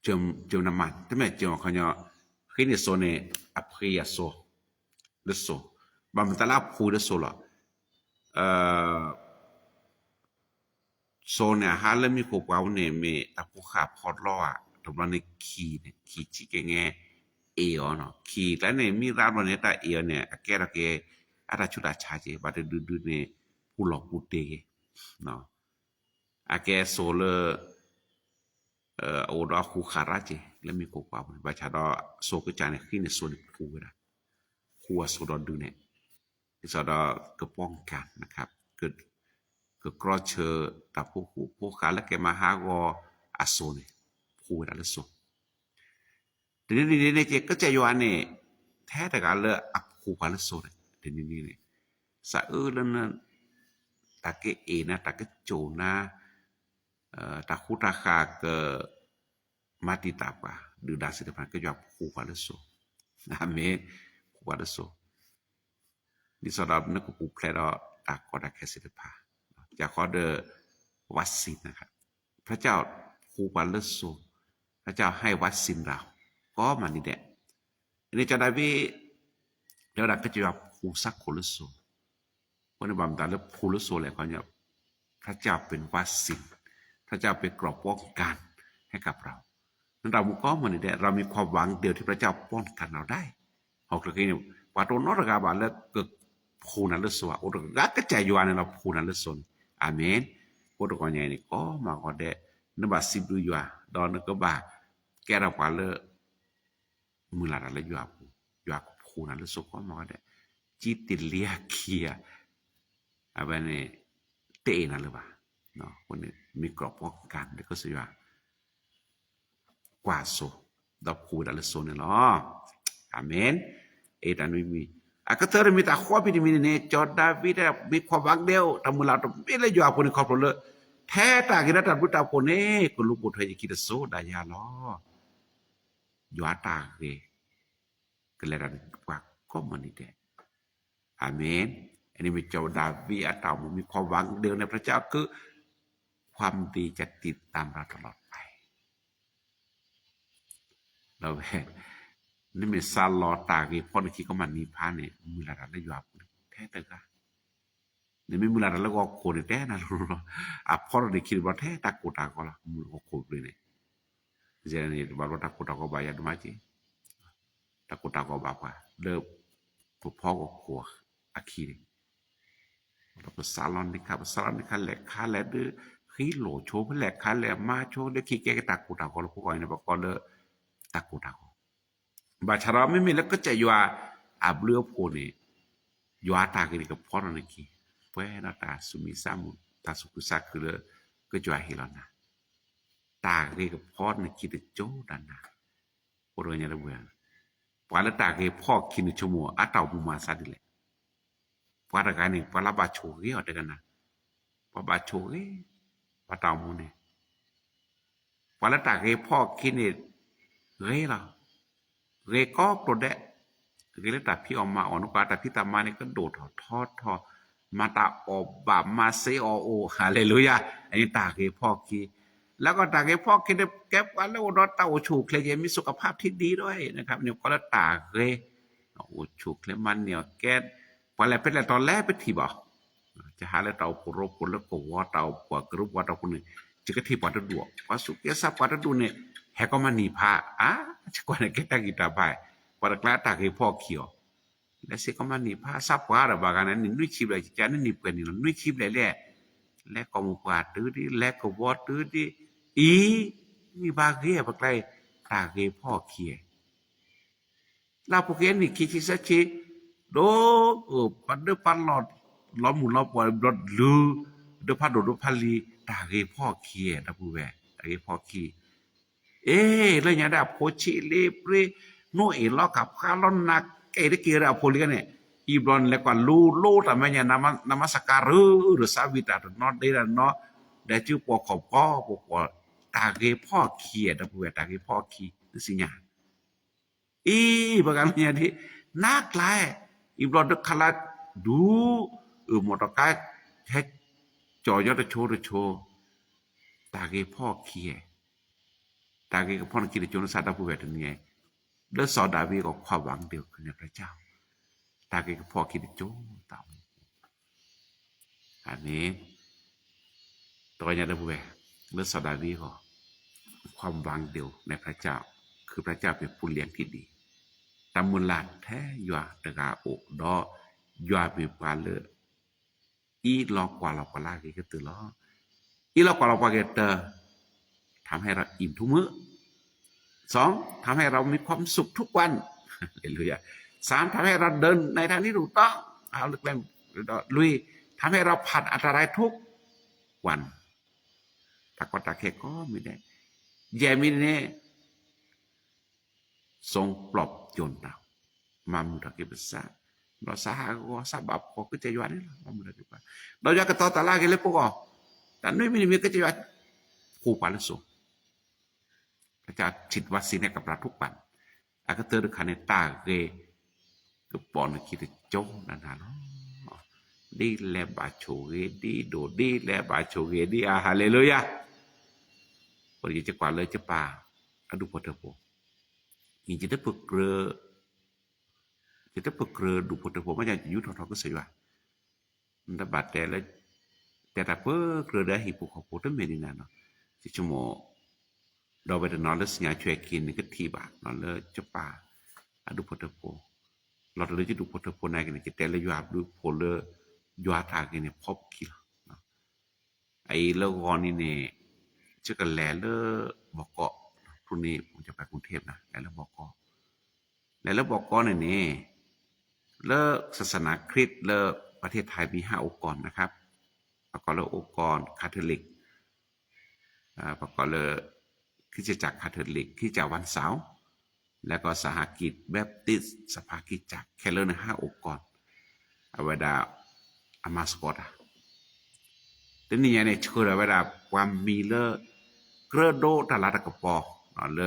เจิมน้ำมันทำไมเจิมเขาเนี่ยขึ้นในโซเนี่ยอัพเรียโซเลโซบางมันตลาดพูเลโซละโซเนี่ยฮาเลมีขบว่าเนี่ยมีตะปูขาพอดล้อตรงนั้นในขี่จิกเงี้ยเออเนาะขี่แล้วเนี่ยมีร้านวันนี้ตาเออเนี่ยแกอะไรชุดอาชาเจบัดดูเนี่ยผู้หลอกผู้เตะเนาะแกโซเลโอดอคูคาราเจแล้วมีขบว่าบัชาดอโซก็จานเนี่ยขึ้นในโซนคู่นะคู่โซดอดูเนี่ยโซดอกระป้องกันนะครับเกิดก็กรอเชอตับผู้ขาและแกมาหากออาโซเนี่ยผู้อะไรละโซทีนี้เจก็จะยวนเนี่ยแท้แต่การเลือกอักผู้ขาละโซเนี่ยทีนี้เนี่ยสะแล้วนั่นตาเกเอนะตาเกโจนะตาคูตาคาเกมาติตาปะดูดาสิเดพันก็ยอมผู้ขาละโซนะเมผู้ขาละโซดิสระนักผู้เพลดตากอดาแคสิเดพาจากข้อเดวัดสินนะครับพระเจ้าคูปาเลโซพระเจ้าให้วัดสินเราก็มานี่แหละอันนี้จะได้วิเดี๋ยวเราก็จะว่าคูซักโคลโซวันนี้บางตาแล้วคูลโซเลยเขาเนี่ย พระเจ้าเป็นวาสินพระเจ้าเป็นกรอบป้องกันให้กับเราเราก็เหมือนเดิมเรามีความหวังเดียวที่พระเจ้าป้องกันเราได้หอกตะกี้เนี่ยว่าตัวนอรกาบาลแล้วก็พูนันเลสวะโอ้ตระก็ใจอยู่อันเราพูนันเลสนอาเมนโอ้ตระก็เนี่ยนี่ก็มาก็ได้นบาสิบดูอยู่อ่ะดอนก็บ่าแกเรากว่าเลยมือหลานอะไรอยู่อ่ะอยู่อ่ะพูนันเลสก็มาก็ได้จิตติเลียเคียอะไรเนี่ยเตะนั่นเลยป่ะเนาะคนนี้มีกรอบป้องกันแล้วก็เสียกว่าโซดอกคูดัลโซเนี่ยเนาะอาเมนเอตันมีอาก็เธอมีแต่ข้อพิธีมีเนี่ยจอดดาวิดมีความหวังเดียวทำมือเราต้องไม่เลยอยู่อาคนในครอบครัวเลยแท้ตากินตัดบุตรคนนี้คุณลูกบุตรจะคิดโซดายาเนาะอยู่อาตาเกก็เลยรันกว่าก็มันนี่เด้อาเมนอันนี้มีเจ้าดาวิดอาตามีความหวังเดียวในพระเจ้าคือความดีจะติดตามเราตลอดไปเราแบบนี่มีซาลอตากีพ่อในคิดก็มันมีพาเนี่ยมือละได้ยอบแท้แต่ก็นี่ไม่มือละแล้วก็โคตรแท้นะรู้อ่ะพ่อเราได้คิดว่าแท้ตากูตาก็ละมือก็โคตรเลยเนี่ยเจนี่บาร์ตากูตาก็บายาดูมาจีตากูตาก็บอกว่าเลิกพ่อก็ขวอาคีนี่เราไปซาลอนนี่ครับซาลอนนี่ค่ะแหลกขาแหลกดื้อขี้โหลโชว์แหลกขาแหลกมาโชว์เด็กขี้แก่ตากูตาก็เราพวกอะไรเนี่ยบอกก็เลยตากูตาก็บาชาราไม่มีแล้วก็จะอยู่อาบเรือโพนี่อยู่อาตากินกับพ่อเราเนี่ยกี่เพื่อนาตาสุมิสามุตาสุกุสักคือเลยก็จะให้เรานะตากินกับพ่อเนี่ยคิดโจ้ดันนะโอ้ยเนี่ยเราเบื่อพอแล้วตากินพ่อคิดชั่วโมงอาตาบุมาซาดิเลยพอแล้วกันเนี่ยพอละบาโชกีเอาเด็กันนะพอบาโชกีพอตามุเนี่ยพอแล้วตากินพ่อคิดเนี่ยเฮ้ยเราเรก็โปรเดะเรื่องแต่พี่ออกมาอ่อนกว่าแต่พี่ตามาเนี่ยก็โดดทอดมาตาออบบามาเซอโอฮาเลลูยาอันนี้ตาเกพ่อคีแล้วก็ตาเกพ่อคีเนี่ยแก็บวันแล้วรถตาโอชูเคลยมีสุขภาพที่ดีด้วยนะครับเนี่ยก็แล้วตาเกโอชูเคลมันเนี่ยแก๊สพอแล้วเป็นแล้วตอนแรกเป็นที่บอกจะหาแล้วเตาโปรโปแล้วก็ว่าเตาปวดกรุบว่าเตาคนหนึ่งจะก็ที่ปวดดวกพอสุกยาซาปวดดูเนี่ยแฮก็มาหนีผ้าจะกว่าเนี่ยแกตากีตาไปพอตะกล้าตาเกพ่อเขียวแล้วเสก็มาหนีผ้าซับว่าระบากันนั้นนุ่ยชิบเลยจะนั่นหนีเปนี่นุ่ยชิบเลยแหละแล้วก็มุกวาดตื้อดิแล้วก็วอดตื้อดิมีบาเกียบักไรตาเกพ่อเขียลาพวกเอ็นนี่คิดสักทีโดปัดเดือปัดหลอดล้อมหมุนล้อมปล่อยรถลือเดือพัดโดดพัดลีตาเกพ่อเขียนะผู้แวตาเกพ่อเขียแล้วอย่างนั้นโพชิเลเปรโนเอล้อกับข้าล้อนนักได้เกี่ยวกับโพลีกันเนี่ยอีบรอนแล้วก็ลูแต่ไม่เนี่ยนามาสการหรือสาวิตาหรือนอตได้แล้วเนาะได้ชื่อปอขอบก็ปอตาเกพ่อเขียนะผู้แวตาเกพ่อขีนี่สิญาบางอย่างที่นักไล่อีบรอนดึกขลัดดูหมดกายแค่จอยอดโชว์ตาเกพ่อเขียตาเกกับพ่อนักกิจโจนสัตว์ผู้เวทนี่เลือดสอดาวีก็ความหวังเดียวกันในพระเจ้าตาเกกับพ่อกิจโจตามอันนี้ตัวอย่างได้ผู้เวทเลือดสอดาวีก็ความหวังเดียวในพระเจ้าคือพระเจ้าเป็นผู้เลี้ยงที่ดีตามมูลลานแท้ยัวตะกาอกดอยัวมีปาเลลอกว่าเราปลาเกก็ตื่นล้อลอกว่าเราปลาเกเตอทำให้เราอิ่มทุกมื้อสองทำให้เรามีความสุขทุกวันเลยสามทำให้เราเดินในทางที่ถูกต้องเอาลึกแรงลุยทำให้เราผ่านอันตรายทุกวันตะกอตะเคก็ไม่ได้แย่มินเน่ทรงปลอบโยนเรามามุดกิบสาเราสาหาก็สาบับก็จะยวนนี่มามุดกิบเราจะกระต่อตาลากันเลยพวกแต่นุ่ยมินมีก็จะยวนคู่ปันสุพระเจ้าฉิดวัดสินกับเราทุกวันอาก็เตอร์คันในตาเกก็ปอนคิดโจ้นั่นนะเนาะดีแลบาโชเกดีโดดีแลบาโชเกดีฮาเลลูยาวันนี้จะกว่าเลยจะป่าดูพอเถอะผมยิ่งจะได้ฝึกเรือดูพอเถอะผมไม่อยากจะยุทธทอก็เสียว่าแต่บาดแต่แล้ว แต่ถ้าเพื่อเกลือได้หิปุขปุตเมนินาเนาะที่ชั่วโมงเราไปเดินนอนแล้วสัญญาช่วยกินนี่ก็ทีบะนอนแล้วจะป่าอดูพุทธโพเราเลยจะดูพุทธโพในกันจะแต่ละยาดูโพเลยาทากันเนี่ยพบกี่ละไอ้เรื่องก่อนนี่เนี่ยจะกันแหล่เลิบอกเกาะพรุ่งนี้ผมจะไปกรุงเทพนะแล้วบอกเกาะแล้วบอกเกาะเนี่ยเลิกศาสนาคริสต์เลิกประเทศไทยมี5 องค์กรนะครับประกอบด้วยองค์กรคาทอลิกประกอบด้วยคริสตจักรคาทอลิกคริสตจักรวันเสาร์แล้วก็สหกิจแบปติสต์สภาคริสตจักรแค่เรื่องใน5 องค์กรเอาไว้ดาอามาสกอตทีนี้เนี่ยเชื่อไว้ดาความมีเลอกระโดดตลาดกระปอเล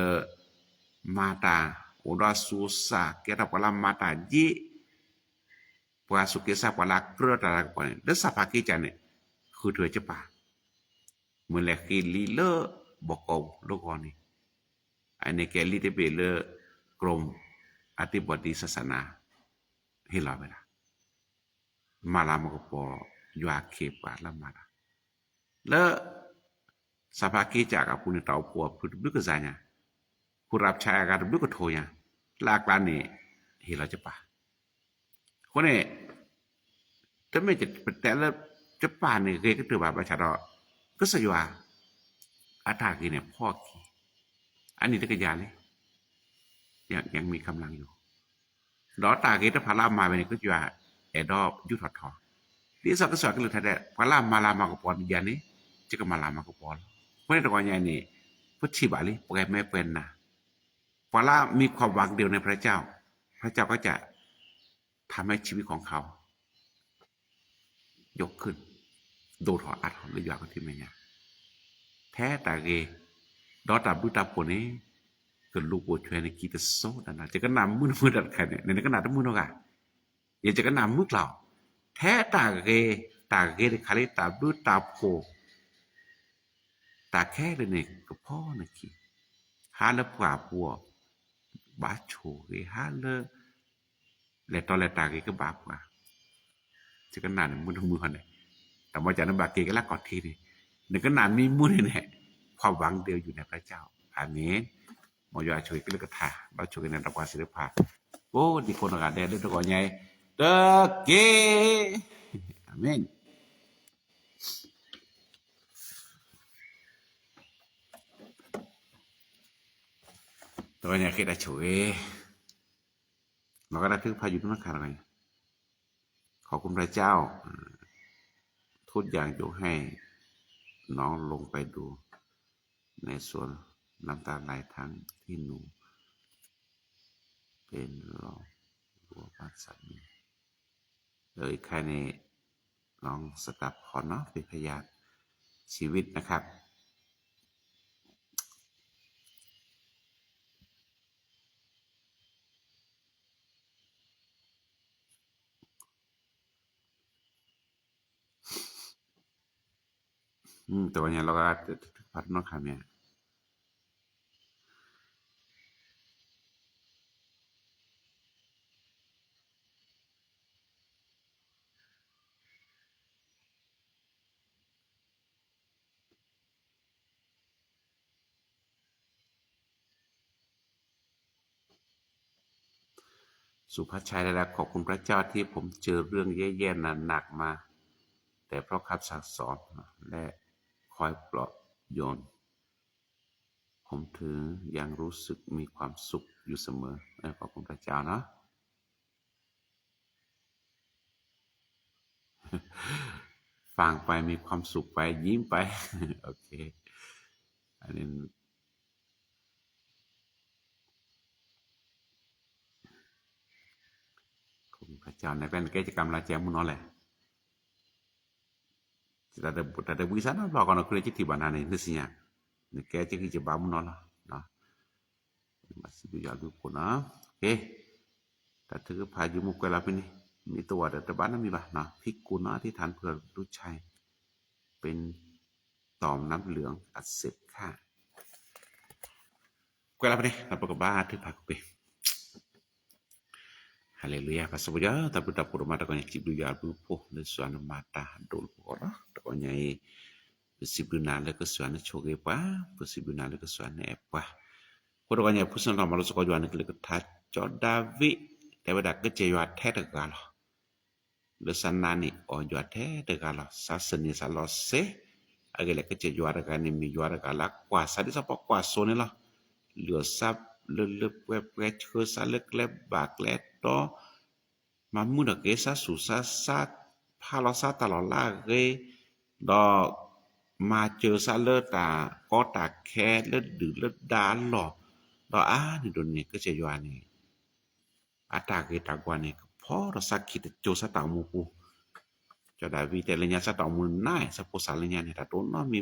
มาตาอุดาสุสาเกตาปลามาตาจีพอสุกิสาปลากระตลาดกระปอเนี่ยแล้วสภาคริสตจักรเนี่ยคือเธอจะป่าเมื่อแรกกิลีเลบอกเอาโลกนี้อันนี้แกลีได้เปเลกรมอธิบดีศาสนาเฮลาเวลามาลามกปอยาเคปาละมาลาแล้วสภาคีจากกับคุณเต่าปัวพูดบึกกระจายเนี่ยคุณรับใช้การบึกกระโถยเนี่ยลากลานเนี่ยเฮลาจะป่าคนเนี่ยถ้าไม่จะแต่ละจะป่าเนี่ยเคยก็ถือว่าประชาชนก็สยว่าอาตากีเนี่ยพ่อกีอันนี้ตะกยานเลยยังมีกำลังอยู่ดอตากีถ้าพารามาไปเนี่ยก็จะแอดอยุทธทอที่สักก็สอนกันเลยท่านแต่พารามาลามากปอนยานี้จะก็มาลามากปอนเพราะในตะกอนยานี่พุทธิบาลีปกไม่เป็นนะพารามีความหวังเดียวในพระเจ้าพระเจ้าก็จะทำให้ชีวิตของเขายกขึ้นโดดหออัดหรืออยากที่ไม่เนี่ยแท้แต่เกดอตับดูตับคนนี้ก็ลูกโอช่วยในกีตโซนะจะก็นำมือดัดแค่เนี่ยในขนาดมือเนาะกะยังจะก็นำมือเปล่าแท้ตาเกคาริตาดูตาโพตาแค่เลยเนี่ยก็พ่อนะคีฮาเลปว่าปัวบาโชเกฮาเลและตอนแรกตาเกก็บาปว่าจะก็นานมือคนเนี่ยแต่มาจากนั้นบาเกก็ละก่อนทีนี่ในขนาดมีมือเนี่ยความหวังเดียวอยู่ในพระเจ้าอาเมนมอยาช่วยกันเลยก็ท่าเราช่วยกันในระบาดศิลปะโอ้ดีคนอากาศแดดด้วยตัวก่อนใหญ่เด้อเกอาเมนตัวใหญ่คิดได้ช่วยเราก็ได้ถึงพายุนักข่าวอะไรขอบคุณพระเจ้าทุกอย่างยกให้น้องลงไปดูในสวนน้ำตาไหลทั้งที่หนูเป็นรองรั้วบ้านสามีใครในน้องสตับพอเนาะเป็นพยานชีวิตนะครับแต่วันนี้เราก็พัดน้องคำเนี่ยสุภาชัยแล้วขอบคุณพระเจ้าที่ผมเจอเรื่องแย่ๆหนักมาแต่เพราะคำสั่งสอนและคอยปลอบโยนผมถึงยังรู้สึกมีความสุขอยู่เสมอขอบคุณพระเจ้านะฟังไปมีความสุขไปยิ้มไปโอเคอันนี้ขอบคุณพระเจ้าในเป็นกิจกรรมลาเจียมุนอแหละแต่วิสานะบอกกันว่าคุณจะที่บ้านนี่สิเนี่ยนี่แกจะกิจบ้ามุนอละนะ masih bisa lupa na okayแต่ถือพายุมุกเวลาเป็นนี่มีตัวแต่บ้านนั้นมีบ้านะพิกุณะที่ทานเพื่อรู้ชัยเป็นต่อมน้ำเหลืองอักเสบค่ะเวลาเป็นนี่เราประกอบบ้าที่พักไปHaleluya pasal saja tapi tak perlu mata kau yang cip dulu ya lupa lesuan mata dulu orang ก็ใหญ่Persibuna le kesuan choge pa Persibuna le kesuan pa ko do nya pusan ma lo so ko juan le ta cho David te ba ke che ywa the de ga lo le sanani o ywa the de ga lo sa seni sa lo se age le ke che ywa de ga ni mi ywa de ga la kwa sa di sa pa kwa so ne lo le sa le pe che sa le kle ba kle to ma mu de ke sa su sa pa lo sa ta lo la ge doมาเจอซะเลตาก็ตาแค่เลดื้อเลดานหรอดอนี่โดนนี่ก็จะยว่านี่อาตาเกตากว่านี่พอเราสักคิดโจซะตามูปูจะได้วิแต่ละญาซะตามูนายสะโพสาละญานี่ตาโตนอมี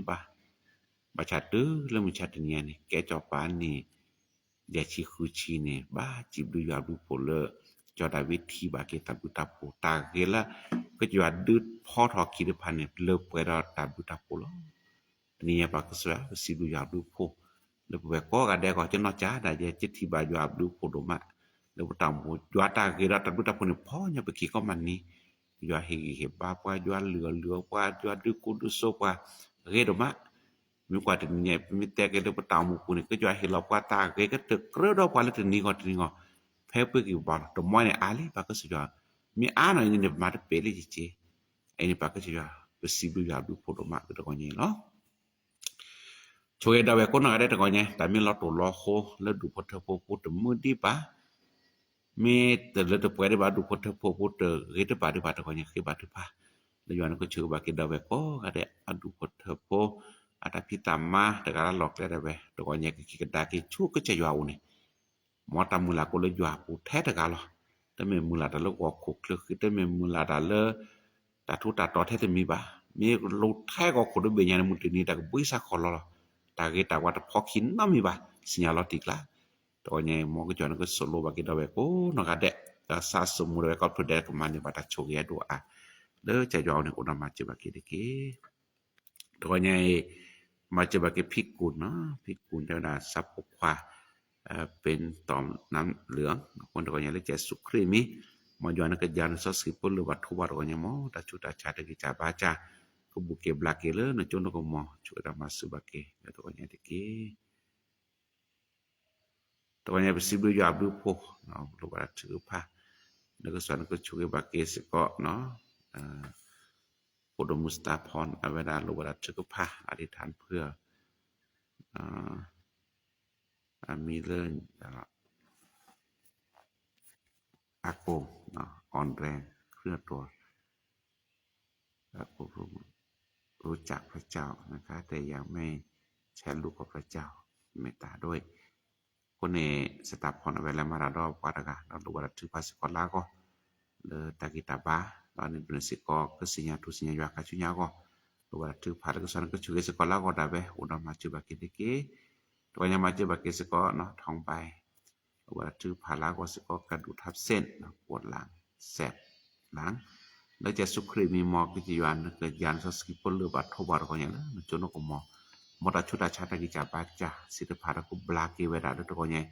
บาชาดื้อแล้วมีชาติเนี่ยนี่แกจอปานนี่เดชิคุชีนี่บ้าจิบดูยาดูโพเลจอได้วิธีบาเกตาบุตาโพตาเกละก็จะว่าดื้อพอทอคิดพันนี่เลิกไปเราตาบุตาโพลนี่ya pak kesua sibu ya abdu po le pe ko ga de ko chno cha da je chithi ba yo abdu po do ma le tam po jwa ta ge ra ta bu ta po ni pho nya pe ki ko man ni yo he he ba pa yo lừa pa yo du ku du so pa ge do ma mi kwa ti ni mi te ke le pe tam po ni ke yo he lo pa ta ge ke te kre do pa le ti ni ngo phe pe ki ba to mo ni ali pa ke su yo mi a no ni ne ma te pe le ji ai ni pa ke su yo pe sibu ya abdu po do ma ke do ni no Choe da we ko na de ko nya ta mi lo to lo ho le du po the po po de mu di ba mi te le de pwe de ba du po the po po de re de ba de ba ko nya ke ba de ba le yo na ko chu ba ke da we ko ga de adu po the po ata pitama de ga lo ke de we to ko nya ke ki da ke chu ko che yo ni mo ta mu la ko le yo pu the de ga lo te me mu la da lo ko ko le ke te me mu la da le ta thu ta to the te mi ba mi lo the ko ko de be nya mu ti ni da ko bu sa ko lo ta ge ta wa ta pho khin na mi ba signalotik la to nya mo ko jon ko solo ba ke da we ko no ga de ta sa su mu de ko de ko man ni ba ta chu ge do a le cha yo ni ko na ma che ba ke de ke to nyaมาจะบาเกพิกุลเนาะพิกุลเจ้าดาทรัพย์ปกขวาเป็นตอมน้ำเหลืองคนตะกอนเลยแจสุครีมีมาย้อนกะยานซอสิปุลวัตถุวัตกอนมอตาจุตาชาตะกิจาบาจาก็บุเกบลาเกเลนะจนก็มอจุตามาสุบาเกตะกอนตะเกตะกอนไปสิบยาบดูโพเนาะลูกว่าถือผ้าแล้วก็สอนก็ช่วยบาเกสิก็เนาะโปรมุสตาพรอเวลาลูกว่าถือผ้าอธิษฐานเพื่อมีเรื่องอาโกเนาะอ่อนแรงเคลื่อนตัวและผู้รู้จักพระเจ้านะคะแต่ยังไม่แชร์ลูกกับพระเจ้าเมตตาด้วยคนในสตาพรอเวลามาราดอกวาดกะเราดูว่าถือภาษากลาก็le takitaba dan prinsiko kesinya tusinya ya kacunya ko do wa tu phar ko san ko chu sekolah ko da be udah maju baki diki to nya maju baki seko no thong pai wa tu phala ko seko kadu thap senปวดหลังแสบหลังแล้วจะสุขรีมีมอกิจยานเกิดยานสสกิปลบัดทบาก็อย่างนั้นจนก็มอตาชุดาชาตกิจาบาจาสิทภารก็บลากีเวดาตัวก็เนี่ย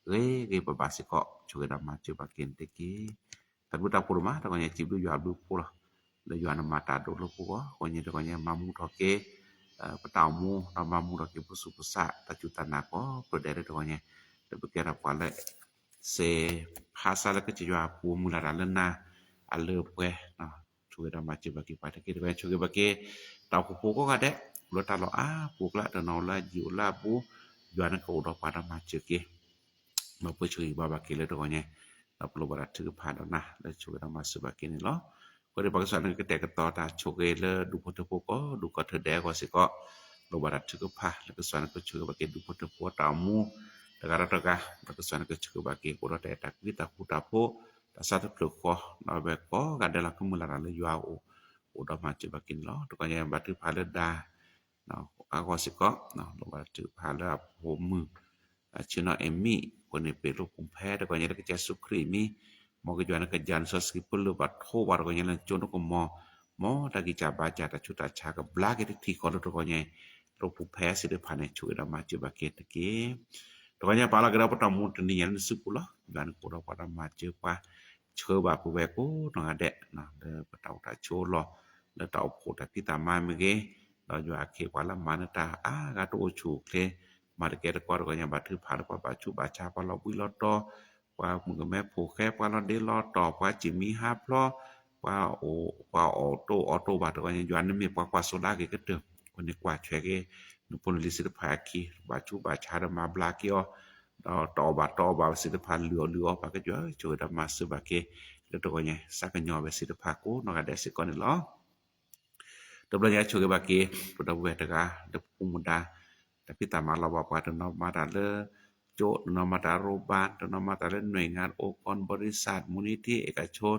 เกบาสิก็ช่วยดมาจูบากินตะกี้แต่บุตรปุรมาตัวก็เนี่ยจิบดูยาดูปุระแล้วยานมาตาดูลูกก็เนี่ยตัวก็เนี่ยมามุทอเกปะตามูรามามุทอเกปุสุปุสะตะจุตานาก็ประเดตัวก็เนี่ยแต่เกรับว่าเลยเสภาษาแล้วก็จะยาปูมูลาลนาa le pue na chuge da ma che ba ki pa ke ba chuge ba ke ta ko ko ga de lo ta lo a pu la da no la ji la pu ya na ko do pa da ma che ke ma pu chuge ba ba ke le do ne ta lo ba da thu pa do na da chuge da ma su ba ke ni lo ko de ba ka sa ne ke te ka to ta chuge le du po to po ko du ko the de ko si ko lo ba da thu pa le ka sa ne ko chuge ba ke du po to po ta mu da ka ra ta ka ba ka sa ne ko chuge ba ke ko do ta ki ta ku ta po ta satu ploko na be ko ga de la kumula la yua o da ma che bakin lo to ka ya ba tu pha le da na ka ko si ko na lo ba tu pha le ho mu chino emi ko ne pe lo kum phe to ka ya ke ja su kri mi mo ke jana ke jan so ski pul ba tho ba ko ya na chono ko mo ta ki cha ba cha ta chu ta cha ka bla ke ti ko lo to ko ya lo pu phe si de pha ne chu da ma che ba ke te ke to ka ya pa la ga pa ta mu ti ni ya su pu lo dan ko da pa da ma che pa chơ ba pu ve ko na de na de pa tau ta cho lo แล้วตอโพตะพิตามาเมเกเราอยู่อาเคกว่าละมานตากาโตชูเคลมาเกตะกอก็ยังบัดถือผาปะบาชูบาชาปะเราบุยลอตอว่ามึงก็แม่โพแค่ปะเราเดลอตอว่าจิมีฮับลอว่าว่าออโตบาดก็ยังอยู่อันมีปะโซดาเกก็เตคนนี้กว่าแชเกนุปนลิสิตภาคีบาชูบาชามาบลาเกียวตอบาสิตภาเหลือปะก็อยู่ช่วยดมาซึบาเกแล้วตัวเนี่ยสักญอเวสิตภาโกนก็ได้สิก่อนนี่ลอDobla choge baki pada wetaka de pumuda tapi tama la bapa de no mata leโจนมาตาโรบาลนมาตาหน่วยงานองค์กรบริษัทมูลนิธิเอกชน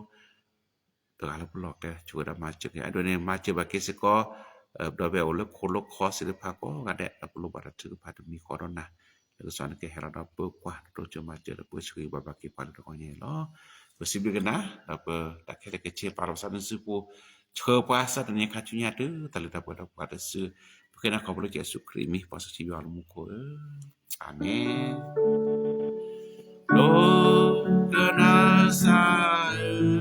ตัวอะไรพวกแกช่วยดมาจึงโดยในมาจึงบากิสก็ดอเบลและคนลกคอศิลปะก็กันได้รับรู้บาดศิลปะมีคอรนะแล้วก็สอนแกให้เราเปิดกว่าตัวจะมาเจอเปิดช่วยบาบากิปันตัวนี้เนาะ possible kena apa tak kira kecil parasan sepu cepasa dan yang kacunya tu tali dapat pada se kena kau boleh Yesus krimi posisi biar muko amin lo kena saya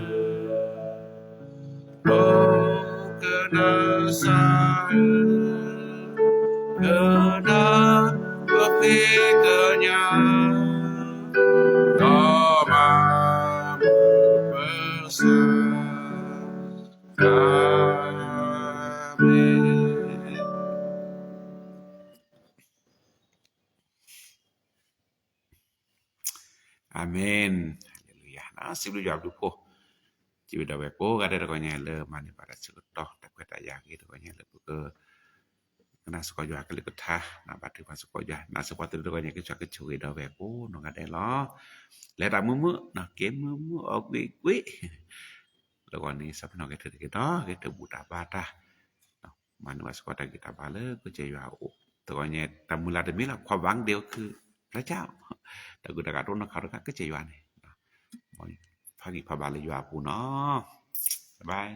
lo kena saya kena berfikirnya Amin. Haleluya. Nah, sebelum jawab dupo. Jiwa dawe po kada ko nya le mani pada sekotoh tak kata ya gitu ko nya le ke na sekolah ka le kata na batu pas sekolah na sepatu ko nya ke cak cuy dawe po no kada lo. Le ta mu na ke mu ok wi. Lo ko ni sap no ke te ke te buta bata. Manu sekolah kita bale ko je ya o. ตัวเนี่ยตามมูลาดมีละความหวังเดียวคือพระเจ้าแต่กูตะกะตนเขาก็จะอยู่อันนี้พากิพาบาลอยู่อาปูเนาะบ๊ายบาย